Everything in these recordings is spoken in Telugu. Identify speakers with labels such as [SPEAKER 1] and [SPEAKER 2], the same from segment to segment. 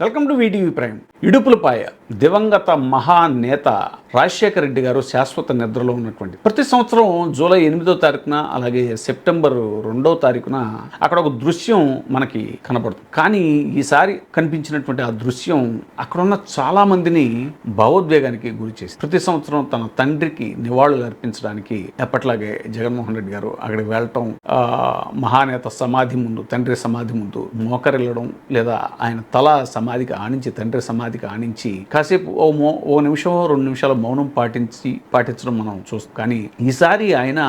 [SPEAKER 1] Welcome to VTV prime. Idupulapaya దివంగత మహానేత రాజశేఖర రెడ్డి గారు శాశ్వత నిద్రలో ఉన్నటువంటి ప్రతి సంవత్సరం జూలై 8వ తారీఖున అలాగే సెప్టెంబర్ 2వ తారీఖున అక్కడ ఒక దృశ్యం మనకి కనబడుతుంది. కానీ ఈసారి కనిపించినటువంటి ఆ దృశ్యం అక్కడున్న చాలా మందిని భావోద్వేగానికి గురి చేసి ప్రతి సంవత్సరం తన తండ్రికి నివాళులు అర్పించడానికి ఎప్పట్లాగే జగన్మోహన్ రెడ్డి గారు అక్కడికి వెళ్ళటం, మహానేత సమాధి ముందు, తండ్రి సమాధి ముందు మోకరిల్లడం, లేదా ఆయన తల సమాధికి ఆనించి, తండ్రి సమాధికి ఆనించి కాసేపు ఓ నిమిషం 2 నిమిషాల మౌనం పాటించడం మనం చూస్తాం. కానీ ఈసారి ఆయన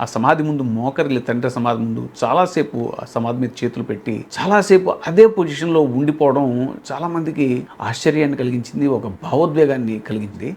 [SPEAKER 1] ఆ సమాధి ముందు మోకరిల్లి, తండ్రి సమాధి ముందు చాలాసేపు ఆ సమాధి మీద చేతులు పెట్టి చాలాసేపు అదే పొజిషన్లో ఉండిపోవడం చాలా మందికి ఆశ్చర్యాన్ని కలిగించింది, ఒక భావోద్వేగాన్ని కలిగించింది.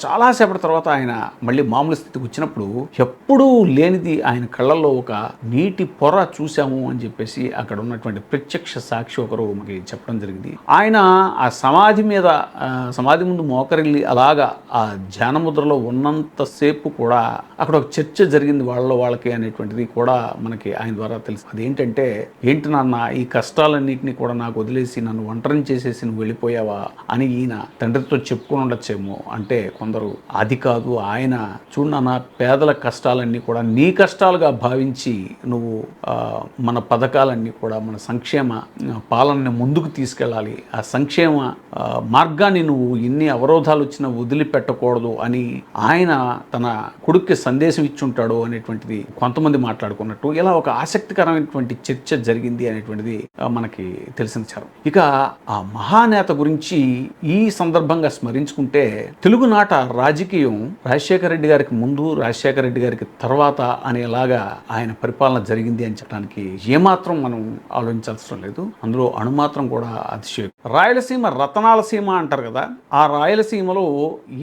[SPEAKER 1] చాలాసేపటి తర్వాత ఆయన మళ్ళీ మామూలు స్థితికి వచ్చినప్పుడు ఎప్పుడూ లేనిది ఆయన కళ్ళల్లో ఒక నీటి పొర చూశాము అని చెప్పేసి అక్కడ ఉన్నటువంటి ప్రత్యక్ష సాక్షి ఒకరు మనకి చెప్పడం జరిగింది. ఆయన ఆ సమాధి ముందు మోకరిల్లి అలాగా ఆ ధ్యానముద్రలో ఉన్నంతసేపు కూడా అక్కడ ఒక చర్చ జరిగింది వాళ్ళకి అనేటువంటిది కూడా మనకి ఆయన ద్వారా తెలుసు. అదేంటంటే, ఏంటి నాన్న ఈ కష్టాలన్నింటినీ కూడా నాకు వదిలేసి నన్ను ఒంటరిని చేసేసి నువ్వు వెళ్ళిపోయావా అని ఈయన తండ్రితో చెప్పుకొని ఉండొచ్చేమో. అంటే కొందరు అది కాదు, ఆయన చూడు నాన్న, పేదల కష్టాలన్నీ కూడా నీ కష్టాలుగా భావించి నువ్వు మన పథకాలన్నీ కూడా, మన సంక్షేమ పాలనని ముందుకు తీసుకెళ్ళాలి, ఆ సంక్షేమ మార్గాన్ని నువ్వు ఎన్ని అవరోధాలు వచ్చినా వదిలిపెట్టకూడదు అని ఆయన తన కొడుక్కి సందేశం ఇచ్చుంటాడు అనేటువంటిది కొంతమంది మాట్లాడుకున్నట్టు ఇలా ఒక ఆసక్తికరమైనటువంటి చర్చ జరిగింది అనేటువంటిది మనకి తెలిసిన విచారం. ఇక ఆ మహానేత గురించి ఈ సందర్భంగా స్మరించుకుంటే, తెలుగునాట రాజకీయం రాజశేఖర రెడ్డి గారికి ముందు, రాజశేఖర రెడ్డి గారికి తర్వాత అనేలాగా ఆయన పరిపాలన జరిగింది అని చెప్పడానికి ఏమాత్రం మనం ఆలోచించాల్సిన లేదు. అందులో అణుమాత్రం కూడా అతిశయం. రాయలసీమ రతనాల సీమ అంటారు కదా, ఆ రాయలసీమలో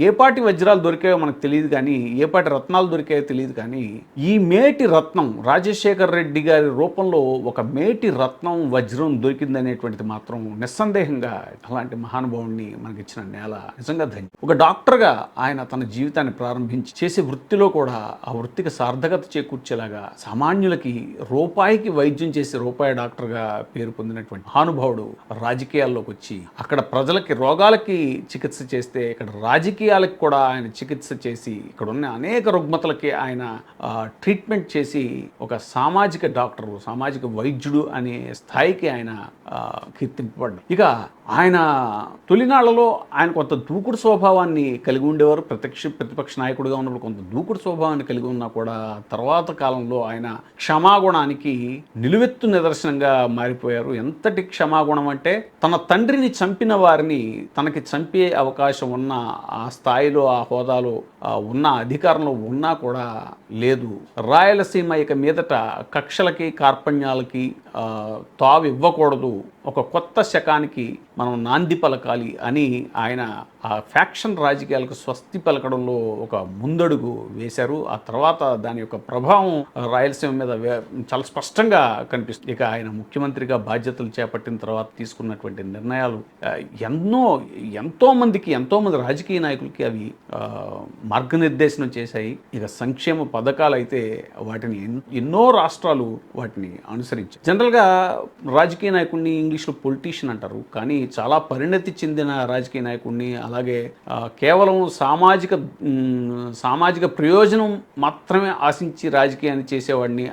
[SPEAKER 1] ఏ పాటి వజ్రాలు దొరికాయో మనకు తెలియదు, కానీ ఏ పాటి రత్నాలు దొరికాయో తెలియదు, కానీ ఈ మేటి రత్నం రాజశేఖర రెడ్డి గారి రూపంలో ఒక మేటి రత్నం వజ్రం దొరికిందనేటువంటిది మాత్రం నిస్సందేహంగా అలాంటి మహానుభావుడిని మనకి ఇచ్చిన నేల నిజంగా ధన్యం. ఒక డాక్టర్గా ఆయన తన జీవితాన్ని ప్రారంభించి చేసే వృత్తిలో కూడా ఆ వృత్తికి సార్థకత చేకూర్చేలాగా సామాన్యులకి రూపాయికి వైద్యం చేసి రూపాయి డాక్టర్గా పేరు పొందినటువంటి మహానుభావుడు రాజకీయాల్లోకి వచ్చి అక్కడ ప్రజలకి రోగాలకి చికిత్స చేస్తే ఇక్కడ రాజకీయాలకు కూడా ఆయన చికిత్స చేసి ఇక్కడ ఉన్న అనేక రుగ్మతలకి ఆయన ట్రీట్మెంట్ చేసి ఒక సామాజిక డాక్టరు, సామాజిక వైద్యుడు అనే స్థాయికి ఆయన కీర్తింపబడ్డారు. ఇక ఆయన తొలినాళ్లలో ఆయన కొంత దూకుడు స్వభావాన్ని కలిగి ఉండేవారు. ప్రతిపక్ష నాయకుడిగా ఉన్నప్పుడు కొంత దూకుడు స్వభావాన్ని కలిగి ఉన్నా కూడా తర్వాత కాలంలో ఆయన క్షమాగుణానికి నిలువెత్తు నిదర్శనంగా మారిపోయారు. ఎంతటి క్షమాగుణం అంటే, తన తండ్రిని చంపిన వారిని తనకి చంపే అవకాశం ఉన్న ఆ స్థాయిలో, ఆ హోదాలో ఉన్న అధికారంలో ఉన్నా కూడా లేదు, రాయలసీమ ఇక మీదట కక్షలకి కార్పణ్యాలకి తావు ఇవ్వకూడదు, ఒక కొత్త శకానికి మనం నాంది పలకాలి అని ఆయన ఆ ఫ్యాక్షన్ రాజకీయాలకు స్వస్తి పలకడంలో ఒక ముందడుగు వేశారు. ఆ తర్వాత దాని యొక్క ప్రభావం రాయలసీమ మీద చాలా స్పష్టంగా కనిపిస్తుంది. ఇక ఆయన ముఖ్యమంత్రిగా బాధ్యతలు చేపట్టిన తర్వాత తీసుకున్నటువంటి నిర్ణయాలు ఎంతోమంది రాజకీయ నాయకులకి అవి మార్గనిర్దేశనం చేశాయి. ఇక సంక్షేమ పథకాలు అయితే వాటిని ఎన్నో రాష్ట్రాలు వాటిని అనుసరించాయి. జనరల్గా రాజకీయ నాయకుడిని ఇంగ్లీష్లో పొలిటీషియన్ అంటారు, కానీ చాలా పరిణతి చెందిన రాజకీయ నాయకుడిని, అలాగే కేవలం సామాజిక ప్రయోజనం మాత్రమే ఆశించి రాజకీయాన్ని చేసేవాడిని,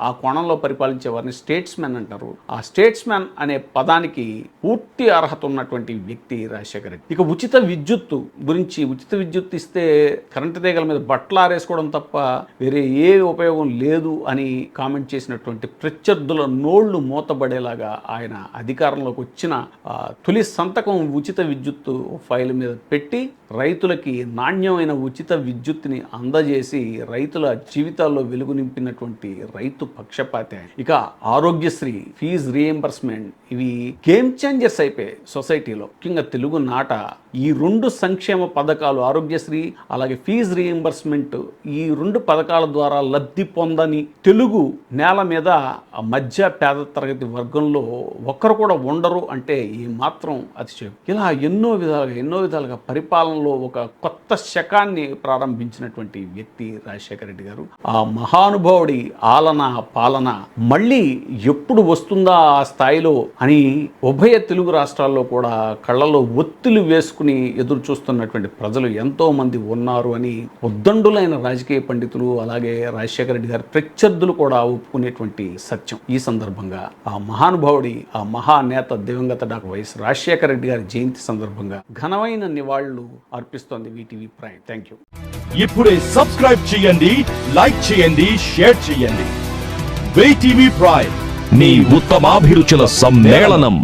[SPEAKER 1] ఆ కోణంలో పరిపాలించేవారిని స్టేట్స్మెన్ అంటారు. ఆ స్టేట్స్మెన్ అనే పదానికి పూర్తి అర్హత ఉన్నటువంటి వ్యక్తి రాజశేఖర రెడ్డి. ఇక ఉచిత విద్యుత్ గురించి, ఉచిత విద్యుత్ ఇస్తే కరెంటు తీగల మీద బట్టలు ఆరేసుకోవడం తప్ప వేరే ఏ ఉపయోగం లేదు అని కామెంట్ చేసినటువంటి ప్రత్యర్థుల నోళ్లు మూతబడేలాగా ఆయన అధికారంలోకి వచ్చిన తొలి సంతకం ఉచిత విద్యుత్ ఫైల్ మీద పెట్టి రైతులకి నాణ్యమైన ఉచిత విద్యుత్ని అందజేసి రైతుల జీవితాల్లో వెలుగు నింపినటువంటి రైతు పక్షపాతే. ఇక ఆరోగ్యశ్రీ, ఫీజ్ రీఎంబర్స్మెంట్, ఇవి గేమ్ చేంజర్స్ అయిపోయాయి సొసైటీలో. ముఖ్యంగా తెలుగు నాట ఈ 2 సంక్షేమ పథకాలు, ఆరోగ్యశ్రీ అలాగే ఫీజ్ రీఎంబర్స్మెంట్, ఈ 2 పథకాల ద్వారా లబ్ధి పొందని తెలుగు నేల మీద మధ్య పేద తరగతి వర్గంలో ఒక్కరు కూడా ఉండరు అంటే మాత్రం అతిశయం. ఇలా ఎన్నో విధాలుగా పరిపాలనలో ఒక కొత్త శకాన్ని ప్రారంభించినటువంటి వ్యక్తి రాజశేఖర రెడ్డి గారు. ఆ మహానుభావుడి పాలన మళ్ళీ ఎప్పుడు వస్తుందా ఆ స్థాయిలో అని ఉభయ తెలుగు రాష్ట్రాల్లో కూడా కళ్ళలో ఒత్తిళ్లు వేసుకుని ఎదురు చూస్తున్నటువంటి ప్రజలు ఎంతో మంది ఉన్నారు అని ఉద్దండులైన రాజకీయ పండితులు అలాగే రాజశేఖర రెడ్డి గారి ప్రత్యర్థులు కూడా ఒప్పుకునేటువంటి సత్యం. ఈ సందర్భంగా ఆ మహానుభావుడి ఆ మహానేత దివంగత డాక్టర్ వైఎస్ రాజశేఖర రెడ్డి గారి జయంతి సందర్భంగా ఘనమైన నివాళులు అర్పిస్తోంది వీటీవీ ప్రైమ్. Thank you.
[SPEAKER 2] ఇప్పుడే సబ్స్క్రైబ్ చేయండి, లైక్ చేయండి, షేర్ చేయండి. వీటీవీ ప్రైమ్, మీ ఉత్తమాభిరుచుల సమ్మేళనం.